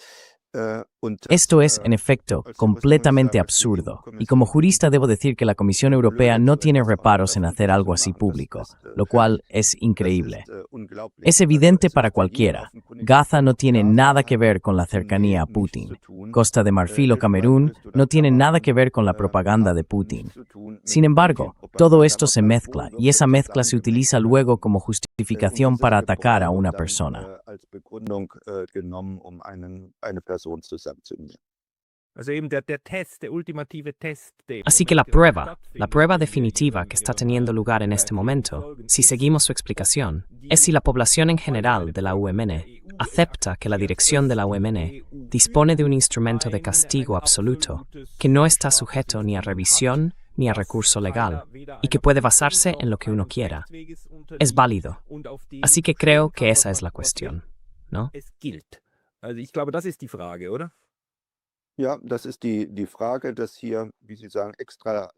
Esto es, en efecto, completamente absurdo, y como jurista debo decir que la Comisión Europea no tiene reparos en hacer algo así público, lo cual es increíble. Es evidente para cualquiera. Gaza no tiene nada que ver con la cercanía a Putin. Costa de Marfil o Camerún no tienen nada que ver con la propaganda de Putin. Sin embargo, todo esto se mezcla, y esa mezcla se utiliza luego como justificación para atacar a una persona. Así que la prueba definitiva que está teniendo lugar en este momento, si seguimos su explicación, es si la población en general de la UMN acepta que la dirección de la UMN dispone de un instrumento de castigo absoluto que no está sujeto ni a revisión ni a recurso legal y que puede basarse en lo que uno quiera. Es válido. Así que creo que esa es la cuestión, ¿no?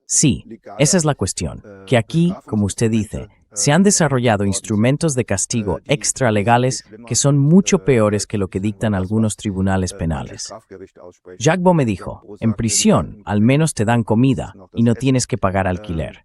Sí, esa es la cuestión, que aquí, como usted dice, se han desarrollado instrumentos de castigo extralegales que son mucho peores que lo que dictan algunos tribunales penales. Jagbo me dijo, en prisión al menos te dan comida y no tienes que pagar alquiler.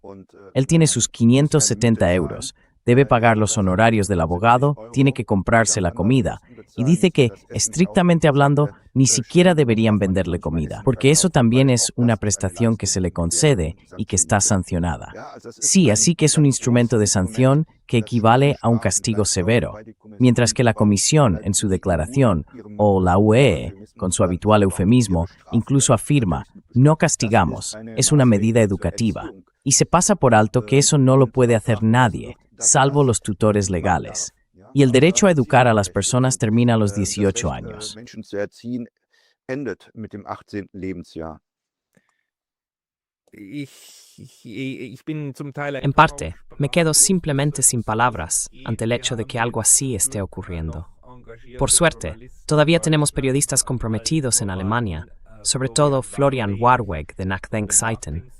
Él tiene sus 570 euros, debe pagar los honorarios del abogado, tiene que comprarse la comida, y dice que, estrictamente hablando, ni siquiera deberían venderle comida, porque eso también es una prestación que se le concede y que está sancionada. Sí, así que es un instrumento de sanción que equivale a un castigo severo, mientras que la Comisión, en su declaración, o la UE, con su habitual eufemismo, incluso afirma, no castigamos, es una medida educativa, y se pasa por alto que eso no lo puede hacer nadie, salvo los tutores legales. Y el derecho a educar a las personas termina a los 18 años. En parte, me quedo simplemente sin palabras ante el hecho de que algo así esté ocurriendo. Por suerte, todavía tenemos periodistas comprometidos en Alemania, sobre todo Florian Warweg de Nachdenkseiten,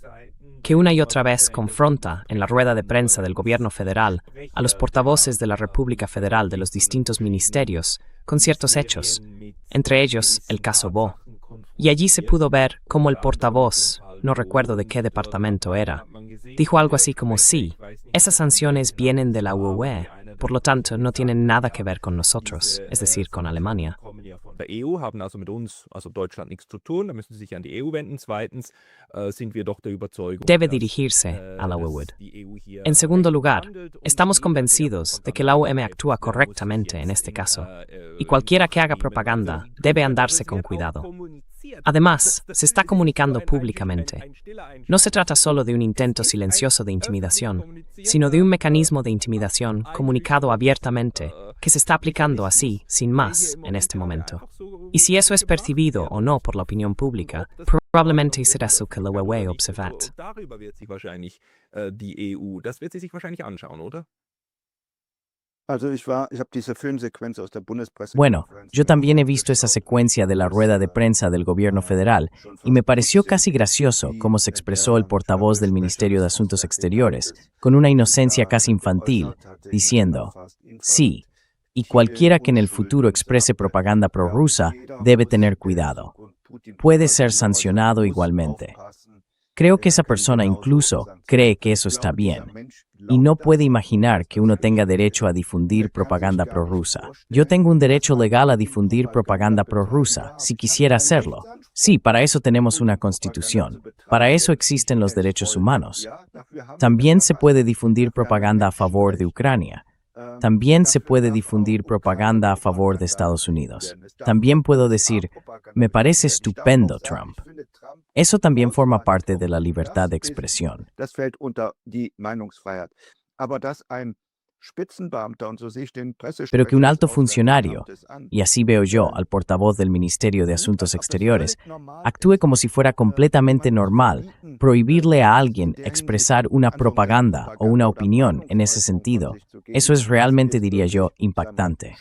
que una y otra vez confronta en la rueda de prensa del gobierno federal a los portavoces de la República Federal de los distintos ministerios con ciertos hechos, entre ellos el caso Bo. Y allí se pudo ver cómo el portavoz, no recuerdo de qué departamento era, dijo algo así como sí, esas sanciones vienen de la UE, por lo tanto no tienen nada que ver con nosotros, es decir, con Alemania. Debe dirigirse a la UE. En segundo lugar, estamos convencidos de que la OMS actúa correctamente en este caso, y cualquiera que haga propaganda debe andarse con cuidado. Además, se está comunicando públicamente. No se trata solo de un intento silencioso de intimidación, sino de un mecanismo de intimidación comunicado abiertamente que se está aplicando así, sin más, en este momento. Y si eso es percibido o no por la opinión pública, probablemente será eso que la UE observat. Bueno, yo también he visto esa secuencia de la rueda de prensa del gobierno federal y me pareció casi gracioso cómo se expresó el portavoz del Ministerio de Asuntos Exteriores, con una inocencia casi infantil, diciendo, sí, y cualquiera que en el futuro exprese propaganda prorrusa debe tener cuidado. Puede ser sancionado igualmente. Creo que esa persona incluso cree que eso está bien. Y no puede imaginar que uno tenga derecho a difundir propaganda prorrusa. Yo tengo un derecho legal a difundir propaganda prorrusa, si quisiera hacerlo. Sí, para eso tenemos una constitución. Para eso existen los derechos humanos. También se puede difundir propaganda a favor de Ucrania. También se puede difundir propaganda a favor de Estados Unidos. También puedo decir, me parece estupendo Trump. Eso también forma parte de la libertad de expresión. Das fällt unter die Meinungsfreiheit. Aber dass ein Spitzenbeamter, und so sehe ich den Pero que un Pressesprecher des alto Auswärtigen funcionario, Amtes an, y así veo yo al portavoz del Ministerio de Asuntos Exteriores, actúe como si fuera completamente normal prohibirle a alguien expresar una propaganda o una opinión en ese sentido. Eso es realmente, diría yo, impactante.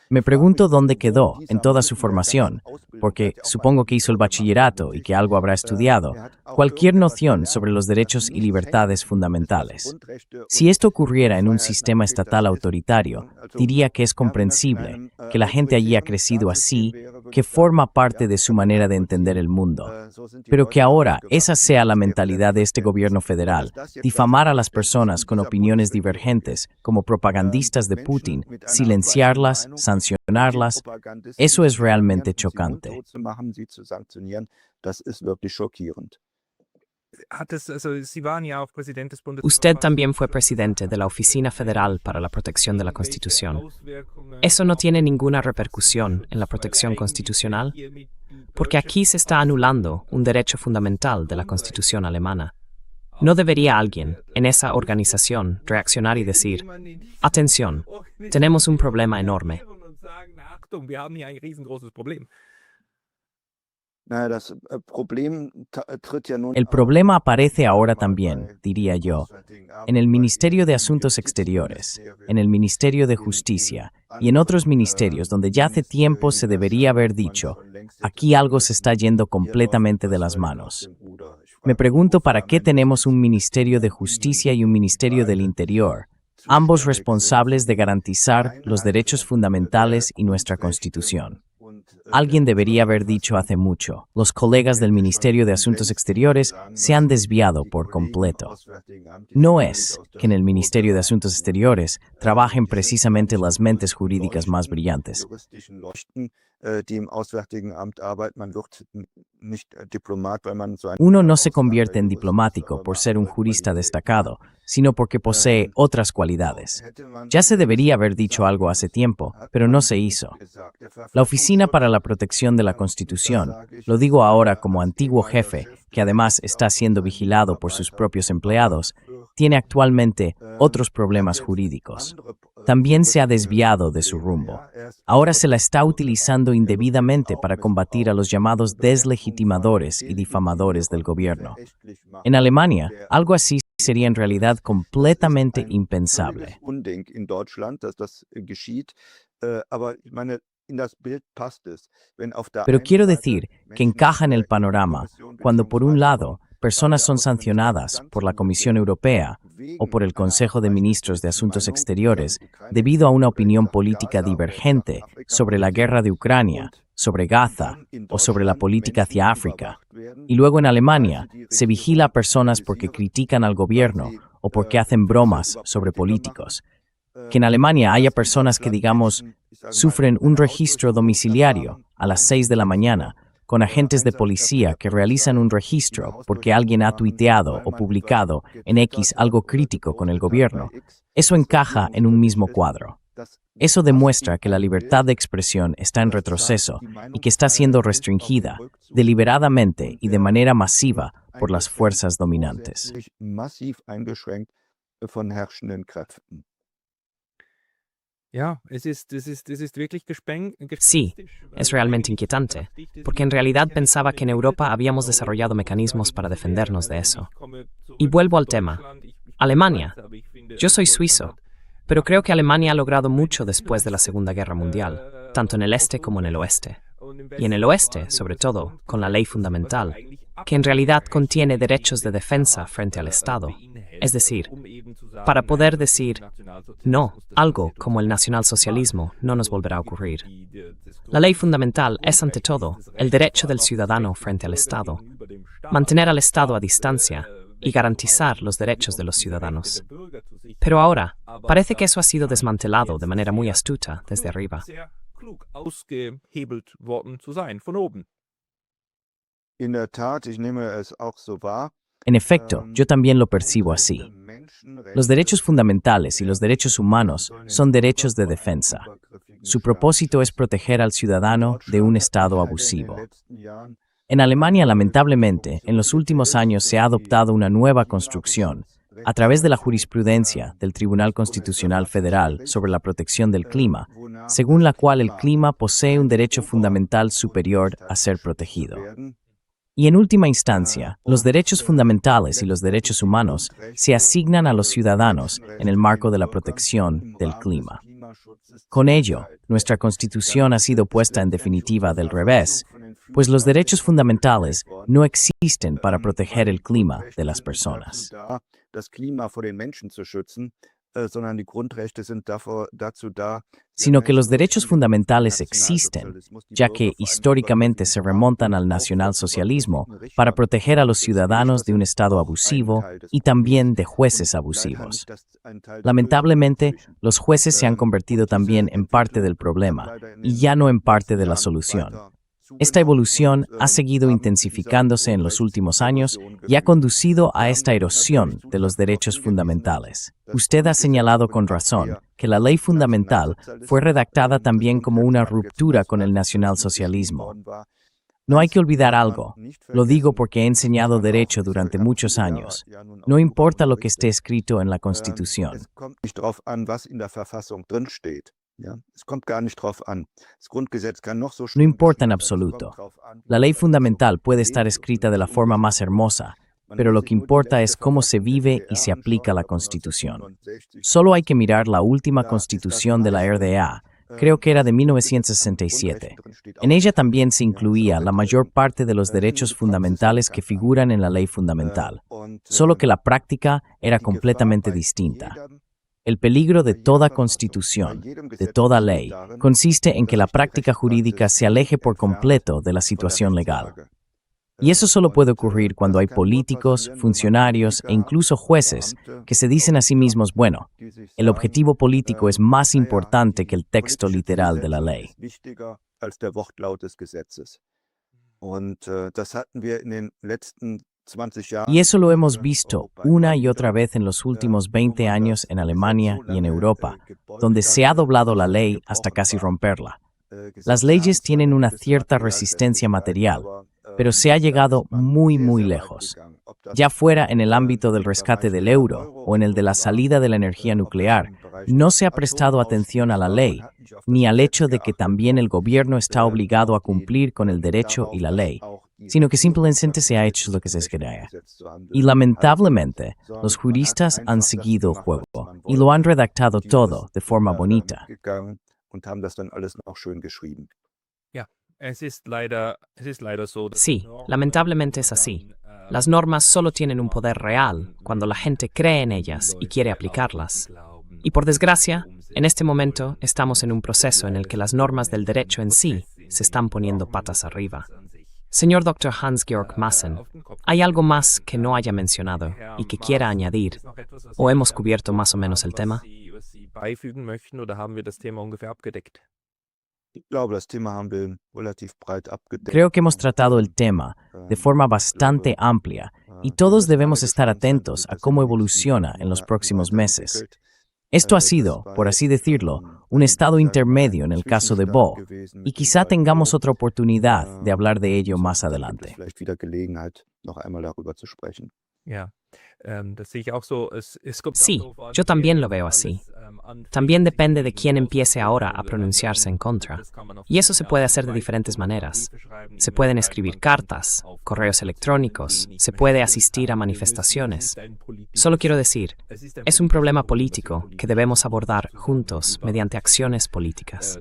Me pregunto dónde quedó en toda su formación, porque supongo que hizo el bachillerato y que algo habrá estudiado, cualquier noción sobre los derechos y libertades fundamentales. Si esto ocurriera en un sistema estatal autoritario, diría que es comprensible, que la gente allí ha crecido así, que forma parte de su manera de entender el mundo. Pero que ahora esa sea la mentalidad de este gobierno federal, difamar a las personas con opiniones divergentes como propagandistas de Putin, silenciarlas, sancionarlas, eso es realmente chocante. Usted también fue presidente de la Oficina Federal para la Protección de la Constitución. ¿Eso no tiene ninguna repercusión en la protección constitucional? Porque aquí se está anulando un derecho fundamental de la Constitución alemana. ¿No debería alguien en esa organización reaccionar y decir, atención, tenemos un problema enorme? El problema aparece ahora también, diría yo, en el Ministerio de Asuntos Exteriores, en el Ministerio de Justicia y en otros ministerios donde ya hace tiempo se debería haber dicho, aquí algo se está yendo completamente de las manos. Me pregunto para qué tenemos un Ministerio de Justicia y un Ministerio del Interior, ambos responsables de garantizar los derechos fundamentales y nuestra Constitución. Alguien debería haber dicho hace mucho, los colegas del Ministerio de Asuntos Exteriores se han desviado por completo. No es que en el Ministerio de Asuntos Exteriores trabajen precisamente las mentes jurídicas más brillantes. Uno no se convierte en diplomático por ser un jurista destacado, sino porque posee otras cualidades. Ya se debería haber dicho algo hace tiempo, pero no se hizo. La Oficina para la Protección de la Constitución, lo digo ahora como antiguo jefe, que además está siendo vigilado por sus propios empleados, tiene actualmente otros problemas jurídicos. También se ha desviado de su rumbo. Ahora se la está utilizando indebidamente para combatir a los llamados deslegitimadores y difamadores del gobierno. En Alemania, algo así sería en realidad completamente impensable. Pero quiero decir que encaja en el panorama cuando, por un lado, personas son sancionadas por la Comisión Europea o por el Consejo de Ministros de Asuntos Exteriores debido a una opinión política divergente sobre la guerra de Ucrania, sobre Gaza o sobre la política hacia África. Y luego en Alemania se vigila a personas porque critican al gobierno o porque hacen bromas sobre políticos. Que en Alemania haya personas que, digamos, sufren un registro domiciliario a las 6 de la mañana con agentes de policía que realizan un registro porque alguien ha tuiteado o publicado en X algo crítico con el gobierno. Eso encaja en un mismo cuadro. Eso demuestra que la libertad de expresión está en retroceso y que está siendo restringida deliberadamente y de manera masiva por las fuerzas dominantes. Sí, es realmente inquietante, porque en realidad pensaba que en Europa habíamos desarrollado mecanismos para defendernos de eso. Y vuelvo al tema. Alemania. Yo soy suizo, pero creo que Alemania ha logrado mucho después de la Segunda Guerra Mundial, tanto en el este como en el oeste. Y en el oeste, sobre todo, con la ley fundamental, que en realidad contiene derechos de defensa frente al Estado. Es decir, para poder decir, no, algo como el nacionalsocialismo no nos volverá a ocurrir. La ley fundamental es, ante todo, el derecho del ciudadano frente al Estado, mantener al Estado a distancia y garantizar los derechos de los ciudadanos. Pero ahora, parece que eso ha sido desmantelado de manera muy astuta desde arriba. En efecto, yo también lo percibo así. Los derechos fundamentales y los derechos humanos son derechos de defensa. Su propósito es proteger al ciudadano de un Estado abusivo. En Alemania, lamentablemente, en los últimos años se ha adoptado una nueva construcción a través de la jurisprudencia del Tribunal Constitucional Federal sobre la protección del clima, según la cual el clima posee un derecho fundamental superior a ser protegido. Y en última instancia, los derechos fundamentales y los derechos humanos se asignan a los ciudadanos en el marco de la protección del clima. Con ello, nuestra Constitución ha sido puesta en definitiva del revés, pues los derechos fundamentales no existen para proteger el clima de las personas. Sino que los derechos fundamentales existen, ya que históricamente se remontan al nacionalsocialismo para proteger a los ciudadanos de un Estado abusivo y también de jueces abusivos. Lamentablemente, los jueces se han convertido también en parte del problema y ya no en parte de la solución. Esta evolución ha seguido intensificándose en los últimos años y ha conducido a esta erosión de los derechos fundamentales. Usted ha señalado con razón que la ley fundamental fue redactada también como una ruptura con el nacionalsocialismo. No hay que olvidar algo. Lo digo porque he enseñado derecho durante muchos años. No importa lo que esté escrito en la Constitución. No importa en absoluto. La ley fundamental puede estar escrita de la forma más hermosa, pero lo que importa es cómo se vive y se aplica la Constitución. Solo hay que mirar la última Constitución de la RDA, creo que era de 1967. En ella también se incluía la mayor parte de los derechos fundamentales que figuran en la ley fundamental, solo que la práctica era completamente distinta. El peligro de toda constitución, de toda ley, consiste en que la práctica jurídica se aleje por completo de la situación legal. Y eso solo puede ocurrir cuando hay políticos, funcionarios e incluso jueces que se dicen a sí mismos, bueno, el objetivo político es más importante que el texto literal de la ley. Y eso lo hemos visto una y otra vez en los últimos 20 años en Alemania y en Europa, donde se ha doblado la ley hasta casi romperla. Las leyes tienen una cierta resistencia material, pero se ha llegado muy, muy lejos. Ya fuera en el ámbito del rescate del euro o en el de la salida de la energía nuclear, no se ha prestado atención a la ley, ni al hecho de que también el gobierno está obligado a cumplir con el derecho y la ley, sino que simplemente se ha hecho lo que se quería. Y lamentablemente, los juristas han seguido el juego y lo han redactado todo de forma bonita. Sí, lamentablemente es así. Las normas solo tienen un poder real cuando la gente cree en ellas y quiere aplicarlas. Y por desgracia, en este momento estamos en un proceso en el que las normas del derecho en sí se están poniendo patas arriba. Señor Dr. Hans-Georg Maaßen, ¿hay algo más que no haya mencionado y que quiera añadir? ¿O hemos cubierto más o menos el tema? Creo que hemos tratado el tema de forma bastante amplia y todos debemos estar atentos a cómo evoluciona en los próximos meses. Esto ha sido, por así decirlo, un estado intermedio en el caso de Bo, y quizá tengamos otra oportunidad de hablar de ello más adelante. Sí, yo también lo veo así. También depende de quién empiece ahora a pronunciarse en contra. Y eso se puede hacer de diferentes maneras. Se pueden escribir cartas, correos electrónicos, se puede asistir a manifestaciones. Solo quiero decir, es un problema político que debemos abordar juntos mediante acciones políticas.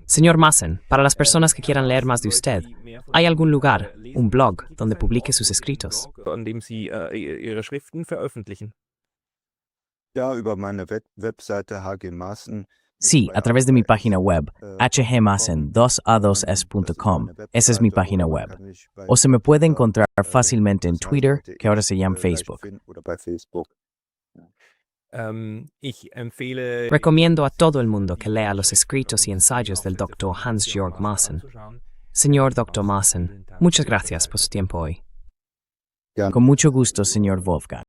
Señor Maaßen, para las personas que quieran leer más de usted, ¿hay algún lugar, un blog, donde publique sus escritos? Sí, a través de mi página web, hgmaassen2a2s.com. Esa es mi página web. O se me puede encontrar fácilmente en Twitter, que ahora se llama Facebook. Recomiendo a todo el mundo que lea los escritos y ensayos del Dr. Hans-Georg Maaßen. Señor Dr. Maaßen, muchas gracias por su tiempo hoy. Con mucho gusto, señor Wolfgang.